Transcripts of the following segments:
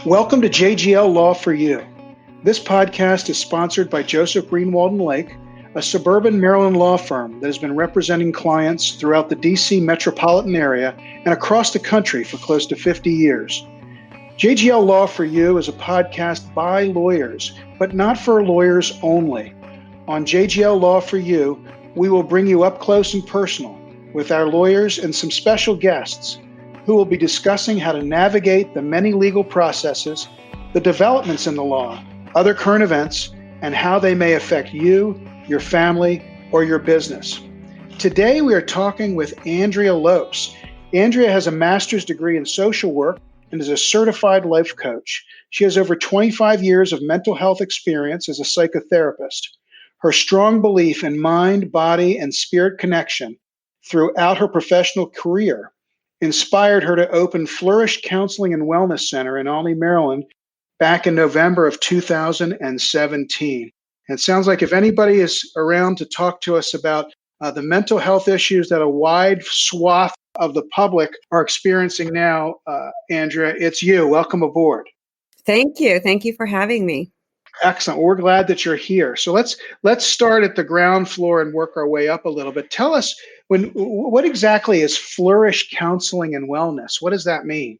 Welcome to JGL Law for You. This podcast is sponsored by Greenwald and Laake, a suburban Maryland law firm that has been representing clients throughout the D.C. metropolitan area and across the country for close to 50 years. JGL Law for You is a podcast by lawyers, but not for lawyers only. On JGL Law for You, we will bring you up close and personal with our lawyers and some special guests who will be discussing how to navigate the many legal processes, the developments in the law, other current events, and how they may affect you, your family, or your business. Today, we are talking with Andrea Lopes. Andrea has a master's degree in social work and is a certified life coach. She has over 25 years of mental health experience as a psychotherapist. Her strong belief in mind, body, and spirit connection throughout her professional career inspired her to open Flourish Counseling and Wellness Center in Olney, Maryland, back in November of 2017. And it sounds like if anybody is around to talk to us about the mental health issues that a wide swath of the public are experiencing now, Andrea, it's you. Welcome aboard. Thank you. Thank you for having me. Excellent. We're glad that you're here. So let's start at the ground floor and work our way up a little bit. Tell us, what exactly is Flourish Counseling and Wellness? What does that mean?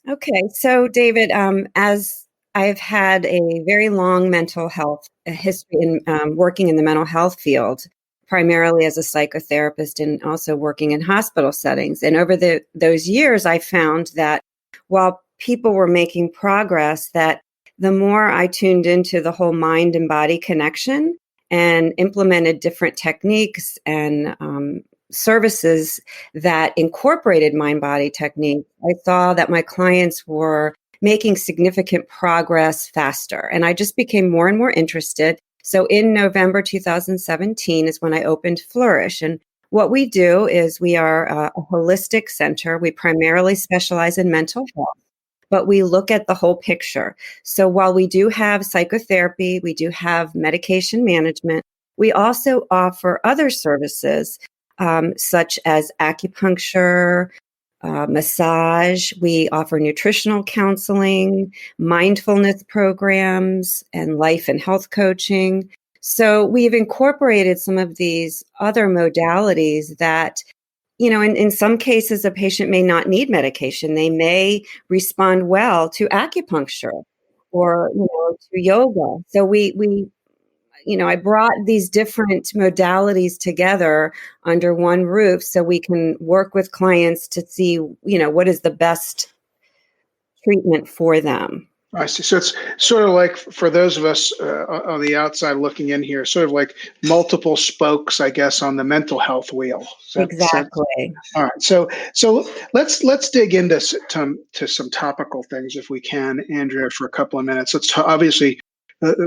Okay. So, David, as I've had a very long mental health history in working in the mental health field, primarily as a psychotherapist and also working in hospital settings. And over those years, I found that while people were making progress, that the more I tuned into the whole mind and body connection and implemented different techniques and services that incorporated mind-body technique, I saw that my clients were making significant progress faster. And I just became more and more interested. So in November 2017 is when I opened Flourish. And what we do is we are a holistic center. We primarily specialize in mental health, but we look at the whole picture. So while we do have psychotherapy, we do have medication management, we also offer other services such as acupuncture, massage. We offer nutritional counseling, mindfulness programs, and life and health coaching. So we've incorporated some of these other modalities that, you know, in some cases, a patient may not need medication. They may respond well to acupuncture or, to yoga. So I brought these different modalities together under one roof so we can work with clients to see, what is the best treatment for them. I see. So it's sort of like, for those of us on the outside looking in here, sort of like multiple spokes, I guess, on the mental health wheel. Exactly. All right. So let's dig into some topical things if we can, Andrea, for a couple of minutes. Let's obviously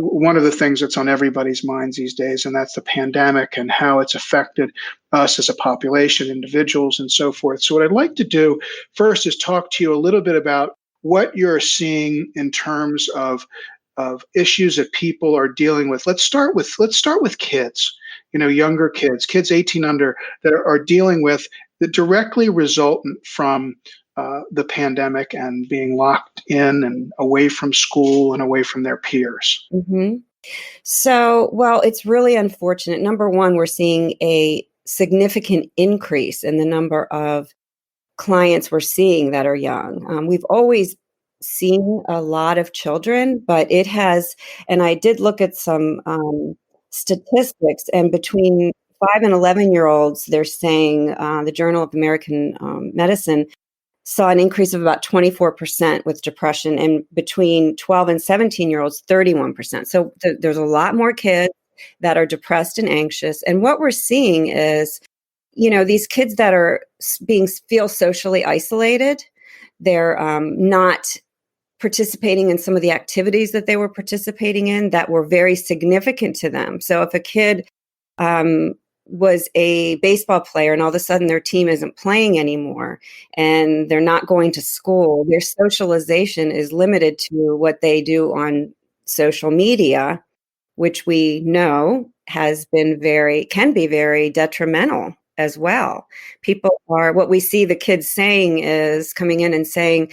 one of the things that's on everybody's minds these days, and that's the pandemic and how it's affected us as a population, individuals, and so forth. So what I'd like to do first is talk to you a little bit about what you're seeing in terms of issues that people are dealing with. Let's start with kids, younger kids 18 under, that are dealing with the directly resultant from the pandemic and being locked in and away from school and away from their peers. Mm-hmm. So, well, it's really unfortunate. Number one, we're seeing a significant increase in the number of clients we're seeing that are young. We've always seen a lot of children, but it has, and I did look at some statistics, and between 5 and 11-year-olds, they're saying the Journal of American Medicine saw an increase of about 24% with depression, and between 12 and 17-year-olds, 31%. So there's a lot more kids that are depressed and anxious. And what we're seeing is, these kids that are feel socially isolated, they're not participating in some of the activities that they were participating in that were very significant to them. So if a kid was a baseball player and all of a sudden their team isn't playing anymore and they're not going to school, their socialization is limited to what they do on social media, which we know can be very detrimental as well. People are, what we see the kids saying is coming in and saying,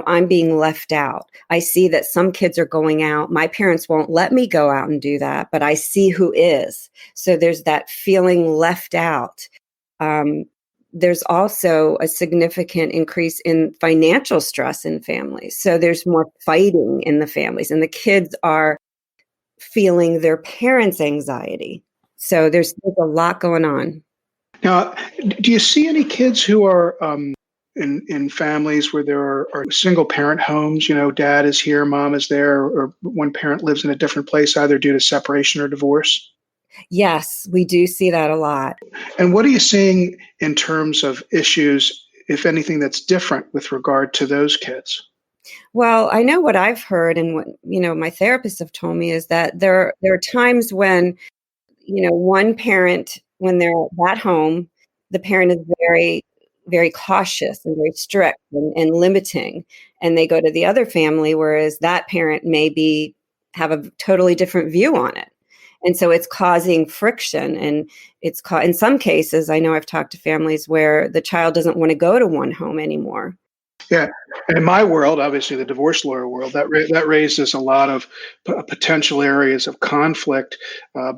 I'm being left out. I see that some kids are going out. My parents won't let me go out and do that, but I see who is. So there's that feeling left out. There's also a significant increase in financial stress in families. So there's more fighting in the families, and the kids are feeling their parents' anxiety. So there's a lot going on. Now, do you see any kids who are in families where there are single parent homes? Dad is here, mom is there, or one parent lives in a different place, either due to separation or divorce? Yes, we do see that a lot. And what are you seeing in terms of issues, if anything, that's different with regard to those kids? Well, I know what I've heard, and what my therapists have told me is that there are times when one parent, when they're at home, the parent is very, very cautious and very strict and limiting, and they go to the other family, whereas that parent maybe have a totally different view on it. And so it's causing friction, and in some cases, I know I've talked to families where the child doesn't want to go to one home anymore. Yeah, and in my world, obviously the divorce lawyer world, that raises a lot of potential areas of conflict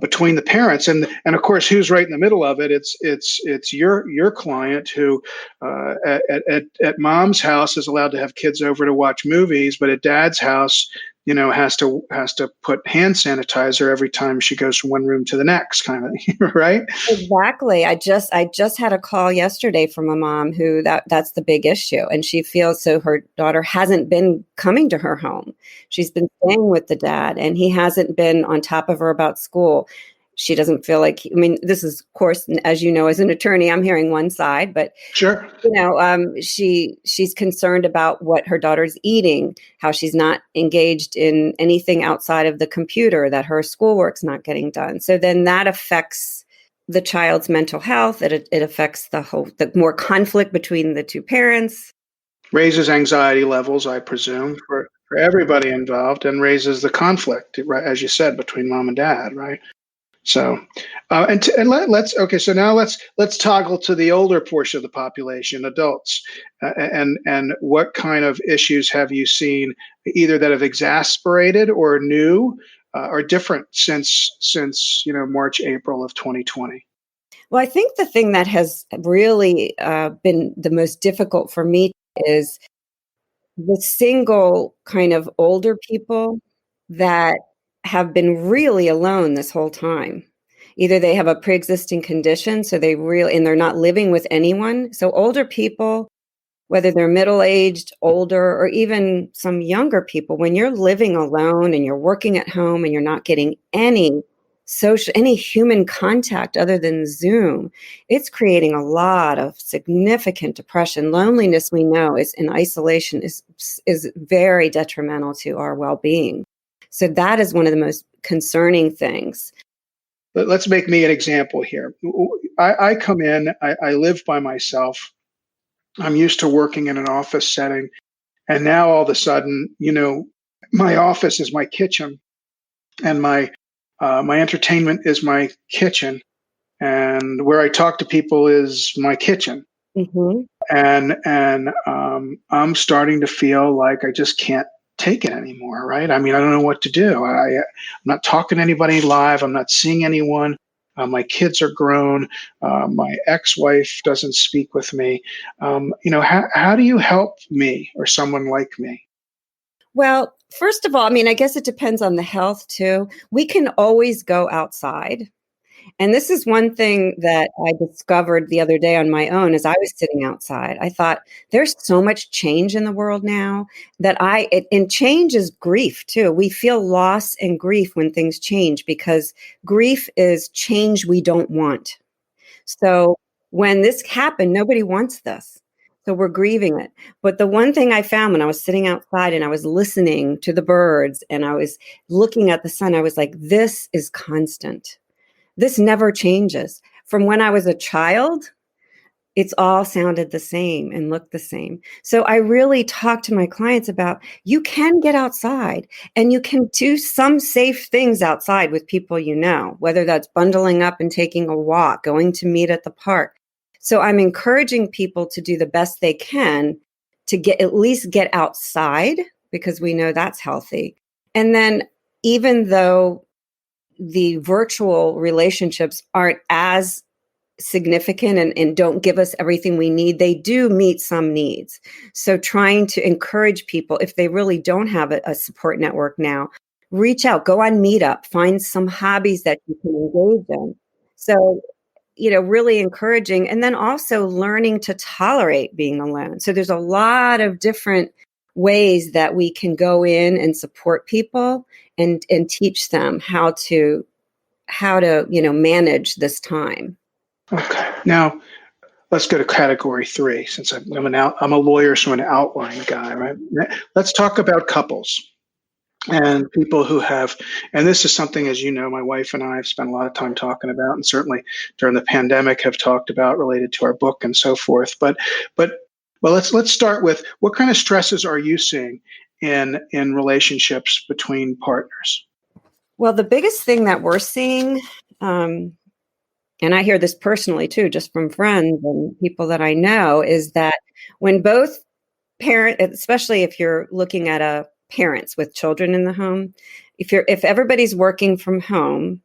between the parents, and of course, who's right in the middle of it? It's your client who at mom's house is allowed to have kids over to watch movies, but at dad's house, has to put hand sanitizer every time she goes from one room to the next, kind of, right? Exactly. I just had a call yesterday from a mom who that's the big issue, and she feels so her daughter hasn't been coming to her home. She's been staying with the dad, and he hasn't been on top of her about school. She doesn't feel like, this is, of course, as you know, as an attorney, I'm hearing one side, but sure, she's concerned about what her daughter's eating, how she's not engaged in anything outside of the computer, that her schoolwork's not getting done. So then that affects the child's mental health. It affects the more conflict between the two parents. Raises anxiety levels, I presume, for everybody involved, and raises the conflict, right, as you said, between mom and dad, right? So, so now let's toggle to the older portion of the population, adults, and what kind of issues have you seen, either that have exacerbated or new or different since March, April of 2020? Well, I think the thing that has really been the most difficult for me is the single kind of older people that have been really alone this whole time. Either they have a pre-existing condition, so and they're not living with anyone. So older people, whether they're middle-aged, older, or even some younger people, when you're living alone and you're working at home and you're not getting any human contact other than Zoom, it's creating a lot of significant depression. Loneliness, we know, in isolation is very detrimental to our well-being. So that is one of the most concerning things. Let's make me an example here. I come in, I live by myself. I'm used to working in an office setting. And now all of a sudden, my office is my kitchen, and my entertainment is my kitchen, and where I talk to people is my kitchen. Mm-hmm. And I'm starting to feel like I just can't take it anymore, right? I don't know what to do. I'm not talking to anybody live. I'm not seeing anyone. My kids are grown. My ex-wife doesn't speak with me. How do you help me or someone like me? Well, first of all, I guess it depends on the health too. We can always go outside. And this is one thing that I discovered the other day on my own as I was sitting outside. I thought there's so much change in the world now that and change is grief too. We feel loss and grief when things change, because grief is change we don't want. So when this happened, nobody wants this. So we're grieving it. But the one thing I found when I was sitting outside and I was listening to the birds and I was looking at the sun, I was like, this is constant. This never changes. From when I was a child, it's all sounded the same and looked the same. So I really talk to my clients about, you can get outside and you can do some safe things outside with people, whether that's bundling up and taking a walk, going to meet at the park. So I'm encouraging people to do the best they can to at least get outside, because we know that's healthy. And then even though the virtual relationships aren't as significant and don't give us everything we need, they do meet some needs. So trying to encourage people, if they really don't have a support network now, reach out, go on Meetup, find some hobbies that you can engage in. So, really encouraging, and then also learning to tolerate being alone. So there's a lot of different ways that we can go in and support people and teach them how to manage this time. Okay. Now, let's go to category 3, since I'm a lawyer, so I'm an outline guy, right? Let's talk about couples and people who have, and this is something, as you know, my wife and I have spent a lot of time talking about, and certainly during the pandemic have talked about related to our book and so forth. But let's start with, what kind of stresses are you seeing in relationships between partners? Well, the biggest thing that we're seeing, and I hear this personally too, just from friends and people that I know, is that when both parents, especially if you're looking at parents with children in the home, if everybody's working from home,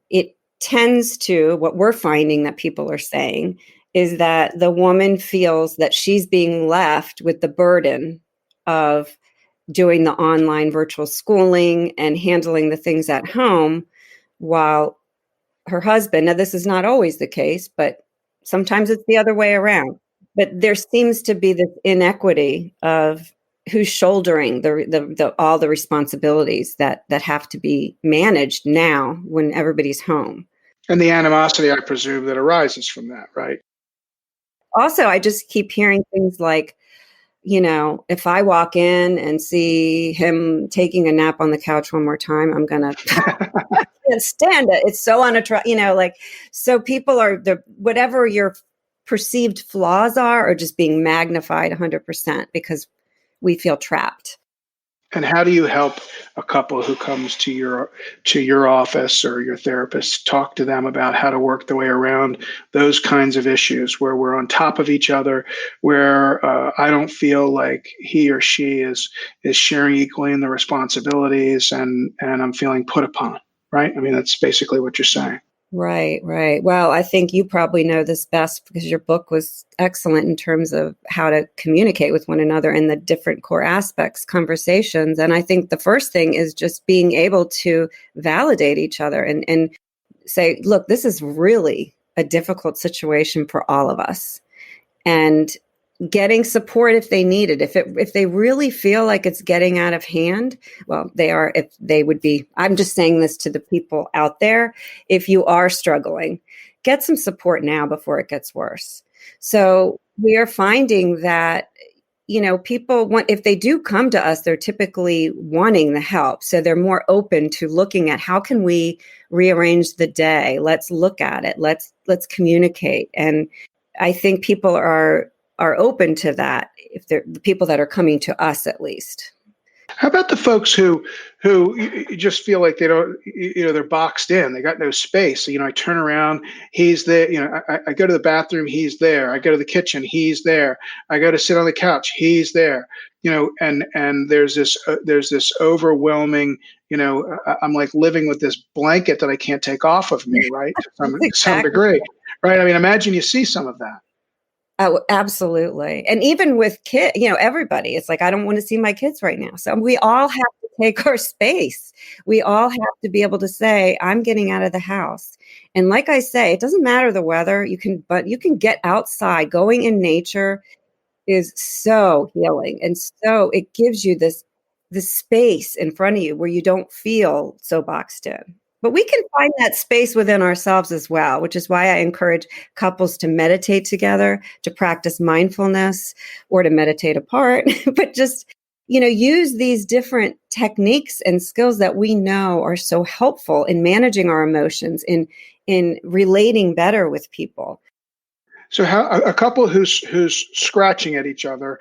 it tends to, what we're finding that people are saying is that the woman feels that she's being left with the burden of doing the online virtual schooling and handling the things at home, while her husband, now this is not always the case, but sometimes it's the other way around. But there seems to be this inequity of who's shouldering all the responsibilities that have to be managed now when everybody's home. And the animosity, I presume, that arises from that, right? Also, I just keep hearing things like, if I walk in and see him taking a nap on the couch one more time, I'm going to I can't stand it. It's so unattractive, so people are, whatever your perceived flaws are just being magnified 100% because we feel trapped. And how do you help a couple who comes to your office or your therapist, talk to them about how to work their way around those kinds of issues where we're on top of each other, where I don't feel like he or she is sharing equally in the responsibilities, and I'm feeling put upon, right? I mean, that's basically what you're saying. Right. Well, I think you probably know this best because your book was excellent in terms of how to communicate with one another and the different core aspects, conversations. And I think the first thing is just being able to validate each other and say, look, this is really a difficult situation for all of us. And getting support if they need it. If they really feel like it's getting out of hand, well, I'm just saying this to the people out there. If you are struggling, get some support now before it gets worse. So we are finding that, people if they do come to us, they're typically wanting the help. So they're more open to looking at, how can we rearrange the day? Let's look at it. Let's communicate. And I think people are open to that, if they're the people that are coming to us, at least. How about the folks who you just feel like they don't, they're boxed in, they got no space. I turn around, he's there. I go to the bathroom, he's there. I go to the kitchen, he's there. I go to sit on the couch, he's there. And there's this overwhelming, I'm like living with this blanket that I can't take off of me, right? To some degree, right? I mean, imagine you see some of that. Oh, absolutely. And even with kids, everybody, it's like, I don't want to see my kids right now. So we all have to take our space. We all have to be able to say, I'm getting out of the house. And like I say, it doesn't matter the weather. But you can get outside. Going in nature is so healing. And so it gives you this space in front of you where you don't feel so boxed in. But we can find that space within ourselves as well, which is why I encourage couples to meditate together, to practice mindfulness, or to meditate apart. But just, use these different techniques and skills that we know are so helpful in managing our emotions, in relating better with people. So, how a couple who's scratching at each other,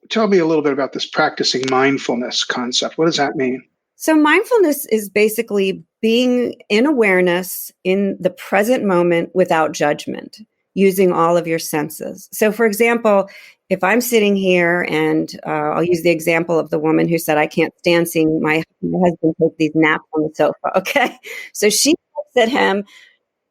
tell me a little bit about this practicing mindfulness concept. What does that mean? So mindfulness is basically being in awareness in the present moment without judgment, using all of your senses. So for example, if I'm sitting here and I'll use the example of the woman who said, I can't stand seeing my husband take these naps on the sofa. Okay. So she looks at him.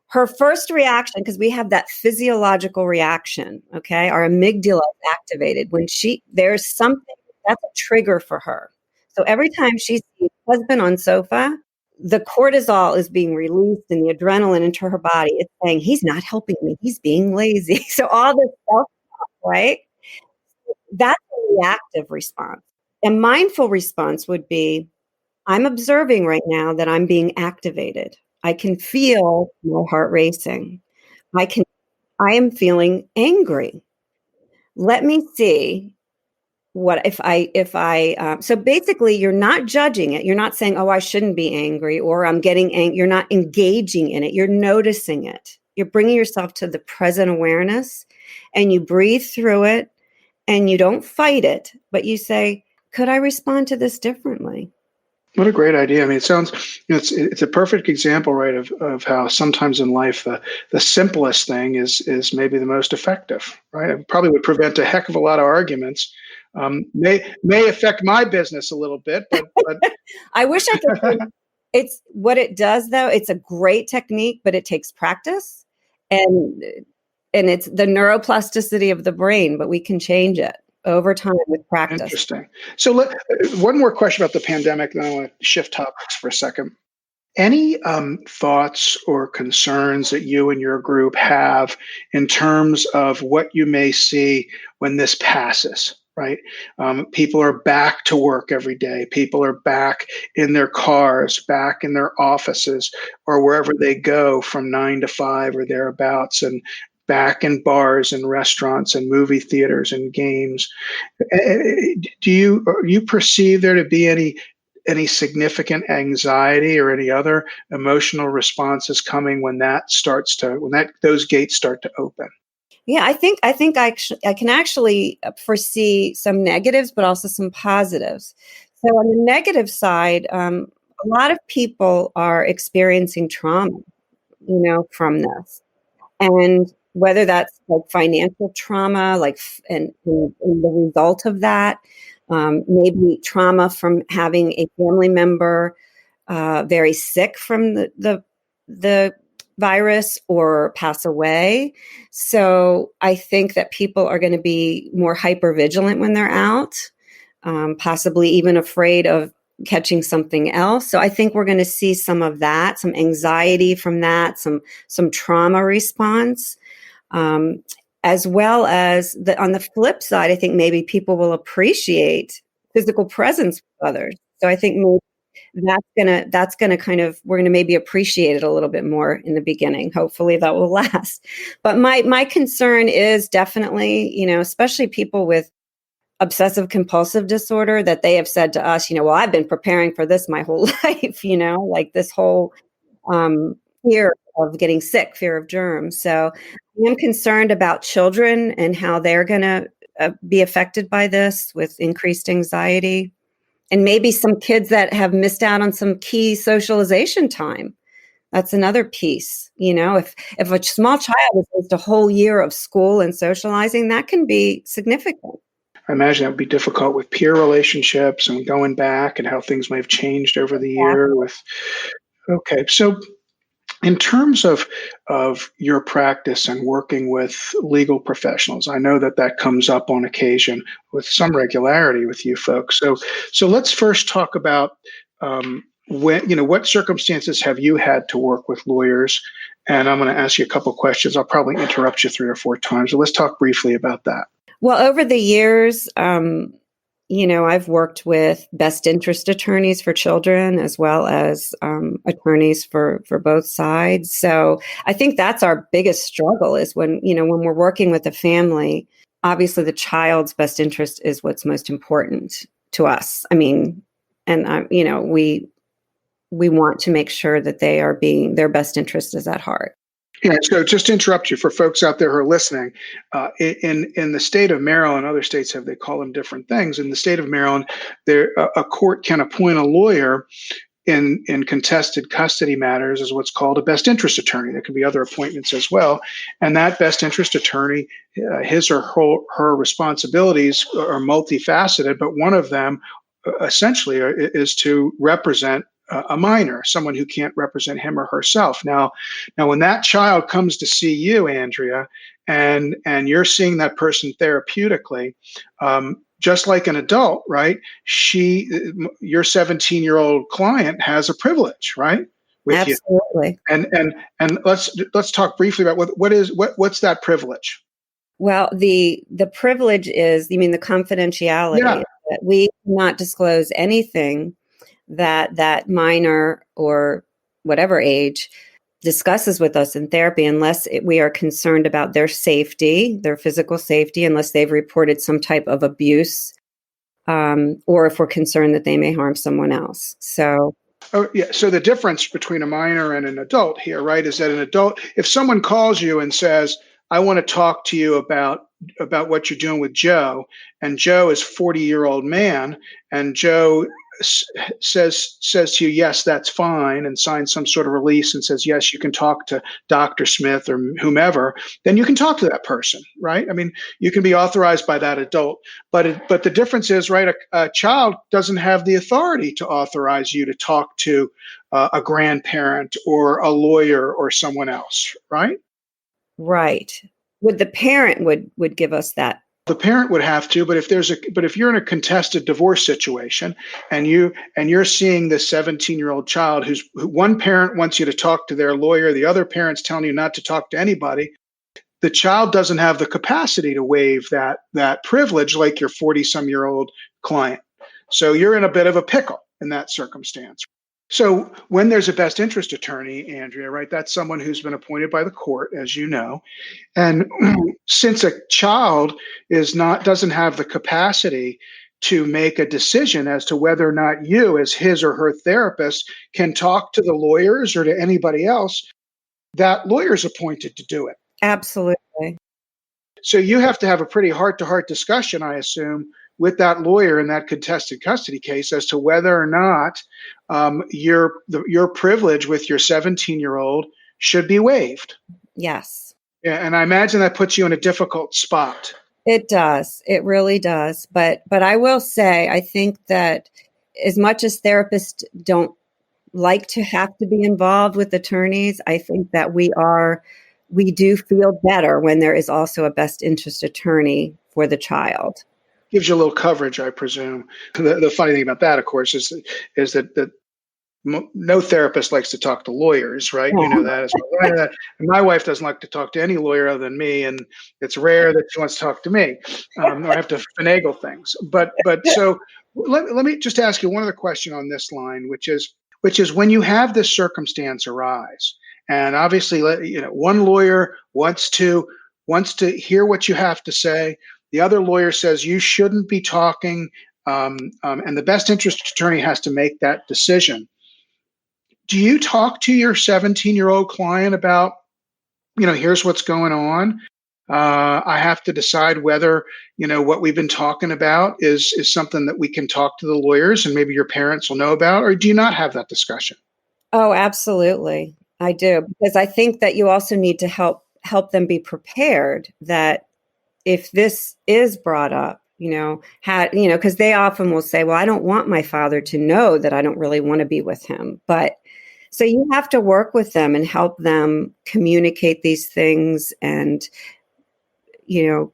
Her first reaction, because we have that physiological reaction, okay, our amygdala is activated when there's something that's a trigger for her. So every time she sees husband on sofa, the cortisol is being released and the adrenaline into her body. It's saying, he's not helping me. He's being lazy. So all this self, right? That's a reactive response. A mindful response would be, I'm observing right now that I'm being activated. I can feel my heart racing. I am feeling angry. Let me see what so basically you're not judging it. You're not saying, oh, I shouldn't be angry, or I'm getting angry. You're not engaging in it. You're noticing it. You're bringing yourself to the present awareness, and you breathe through it, and you don't fight it, but you say, could I respond to this differently? What a great idea. I mean, it sounds, it's a perfect example, right, of how sometimes in life the simplest thing is maybe the most effective, right? It probably would prevent a heck of a lot of arguments. May affect my business a little bit, but I wish I could. It's what it does, though. It's a great technique, but it takes practice, and it's the neuroplasticity of the brain, but we can change it over time with practice. Interesting. So one more question about the pandemic, then I want to shift topics for a second. Any thoughts or concerns that you and your group have in terms of what you may see when this passes, right? People are back to work every day. People are back in their cars, back in their offices, or wherever they go from 9 to 5 or thereabouts, and back in bars and restaurants and movie theaters and games. Do you perceive there to be any significant anxiety or any other emotional responses coming when those gates start to open? Yeah, I think I can actually foresee some negatives, but also some positives. So on the negative side, a lot of people are experiencing trauma, from this. And whether that's like financial trauma, and the result of that, maybe trauma from having a family member very sick from the virus or pass away. So I think that people are going to be more hyper vigilant when they're out, possibly even afraid of catching something else. So I think we're going to see some of that, some anxiety from that, some trauma response, as well as on the flip side, I think maybe people will appreciate physical presence with others. So I think maybe that's gonna kind of, we're gonna maybe appreciate it a little bit more in the beginning. Hopefully that will last. But my concern is definitely, especially people with obsessive compulsive disorder, that they have said to us, well, I've been preparing for this my whole life, like this whole fear of getting sick, fear of germs. So I'm concerned about children and how they're going to be affected by this with increased anxiety, and maybe some kids that have missed out on some key socialization time. That's another piece. If a small child has missed a whole year of school and socializing, that can be significant. I imagine that would be difficult with peer relationships and going back and how things may have changed over the year. Okay, so in terms of your practice and working with legal professionals, I know that comes up on occasion with some regularity with you folks. So let's first talk about what circumstances have you had to work with lawyers? And I'm going to ask you a couple of questions. I'll probably interrupt you 3 or 4 times. So let's talk briefly about that. Well, over the years, I've worked with best interest attorneys for children as well as attorneys for both sides. So I think that's our biggest struggle is when we're working with a family, obviously the child's best interest is what's most important to us. I mean, and we want to make sure that their best interest is at heart. Yeah, so just to interrupt you for folks out there who are listening, in the state of Maryland, other states have they call them different things. In the state of Maryland, there a court can appoint a lawyer in contested custody matters as what's called a best interest attorney. There can be other appointments as well, and that best interest attorney, his or her responsibilities are multifaceted, but one of them essentially is to represent a minor, someone who can't represent him or herself. Now, when that child comes to see you, Andrea, and you're seeing that person therapeutically, just like an adult, right? Your 17-year-old client has a privilege, right, with you. Absolutely. And let's talk briefly about what's that privilege. Well, the privilege is, you mean the confidentiality? Yeah. That we cannot disclose anything that minor or whatever age discusses with us in therapy unless we are concerned about their safety, their physical safety, unless they've reported some type of abuse, or if we're concerned that they may harm someone else. So. Oh, yeah. So the difference between a minor and an adult here, right, is that an adult, if someone calls you and says, I want to talk to you about what you're doing with Joe, and Joe is a 40-year-old man, and Joe says to you, yes, that's fine, and signs some sort of release and says, yes, you can talk to Dr. Smith or whomever, then you can talk to that person, right? I mean, you can be authorized by that adult, but the difference is, right, a child doesn't have the authority to authorize you to talk to a grandparent or a lawyer or someone else, right? Right. The parent would give us that. The parent would have to, but if you're in a contested divorce situation and you're seeing this 17-year-old child who one parent wants you to talk to their lawyer, the other parent's telling you not to talk to anybody, the child doesn't have the capacity to waive that privilege like your 40-some-year-old client. So you're in a bit of a pickle in that circumstance. So when there's a best interest attorney, Andrea, right, that's someone who's been appointed by the court, as you know. And since a child doesn't have the capacity to make a decision as to whether or not you, as his or her therapist, can talk to the lawyers or to anybody else, that lawyer's appointed to do it. Absolutely. So you have to have a pretty heart-to-heart discussion, I assume, with that lawyer in that contested custody case as to whether or not your privilege with your 17-year-old should be waived. Yes. Yeah, and I imagine that puts you in a difficult spot. It does. It really does. But I will say, I think that as much as therapists don't like to have to be involved with attorneys, I think that we do feel better when there is also a best interest attorney for the child. Gives you a little coverage, I presume. The funny thing about that, of course, is that no therapist likes to talk to lawyers, right? You know that as well. And my wife doesn't like to talk to any lawyer other than me, and it's rare that she wants to talk to me. I have to finagle things. But so let me just ask you one other question on this line, which is when you have this circumstance arise, and obviously, one lawyer wants to hear what you have to say. The other lawyer says you shouldn't be talking, and the best interest attorney has to make that decision. Do you talk to your 17-year-old client about, here's what's going on? I have to decide whether, what we've been talking about is something that we can talk to the lawyers and maybe your parents will know about, or do you not have that discussion? Oh, absolutely. I do, because I think that you also need to help them be prepared that if this is brought up, because they often will say, well, I don't want my father to know that I don't really want to be with him. But so you have to work with them and help them communicate these things and,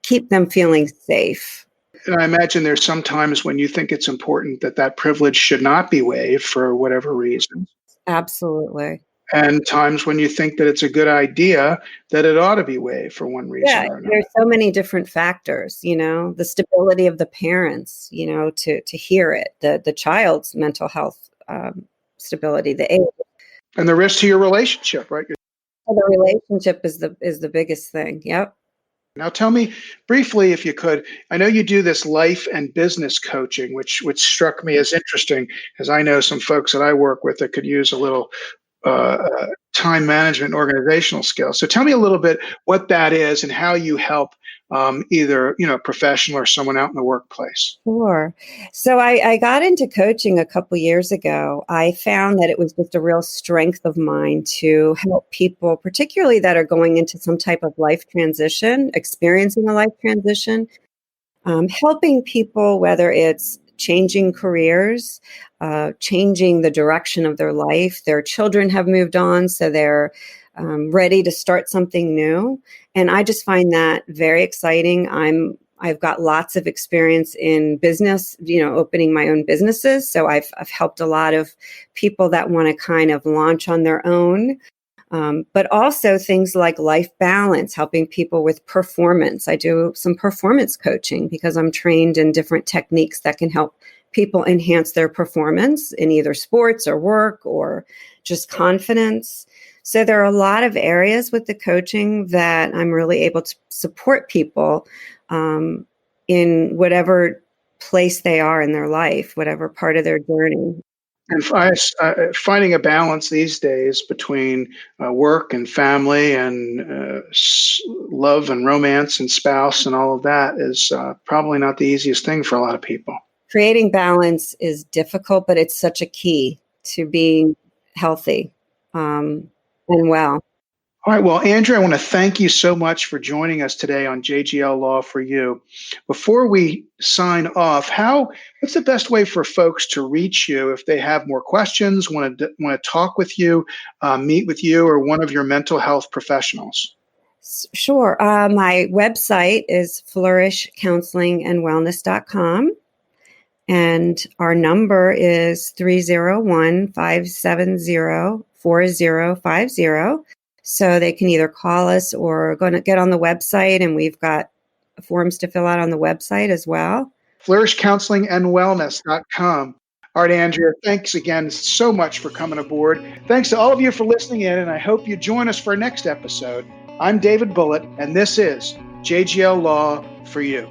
keep them feeling safe. And I imagine there's some times when you think it's important that privilege should not be waived for whatever reason. Absolutely. And times when you think that it's a good idea that it ought to be waived for one reason or another. There's so many different factors, the stability of the parents, to hear it, the child's mental health stability, the age. And the risk to your relationship, right? The relationship is the biggest thing. Yep. Now tell me briefly, if you could, I know you do this life and business coaching, which struck me as interesting, because I know some folks that I work with that could use a little time management, organizational skills. So tell me a little bit what that is and how you help either a professional or someone out in the workplace. Sure. So I got into coaching a couple years ago. I found that it was just a real strength of mine to help people, particularly that are going into some type of life transition, experiencing a life transition, helping people, whether it's changing careers, changing the direction of their life. Their children have moved on, so they're ready to start something new. And I just find that very exciting. I've got lots of experience in business, opening my own businesses. So I've helped a lot of people that want to kind of launch on their own. But also things like life balance, helping people with performance. I do some performance coaching because I'm trained in different techniques that can help people enhance their performance in either sports or work or just confidence. So there are a lot of areas with the coaching that I'm really able to support people in whatever place they are in their life, whatever part of their journey. And finding a balance these days between work and family and love and romance and spouse and all of that is probably not the easiest thing for a lot of people. Creating balance is difficult, but it's such a key to being healthy and well. All right. Well, Andrew, I want to thank you so much for joining us today on JGL Law for You. Before we sign off, what's the best way for folks to reach you if they have more questions, want to talk with you, meet with you, or one of your mental health professionals? Sure. My website is flourishcounselingandwellness.com. And our number is 301-570-4050. So they can either call us or get on the website, and we've got forms to fill out on the website as well. flourishcounselingandwellness.com. All right, Andrea, thanks again so much for coming aboard. Thanks to all of you for listening in, and I hope you join us for our next episode. I'm David Bullitt, and this is JGL Law for You.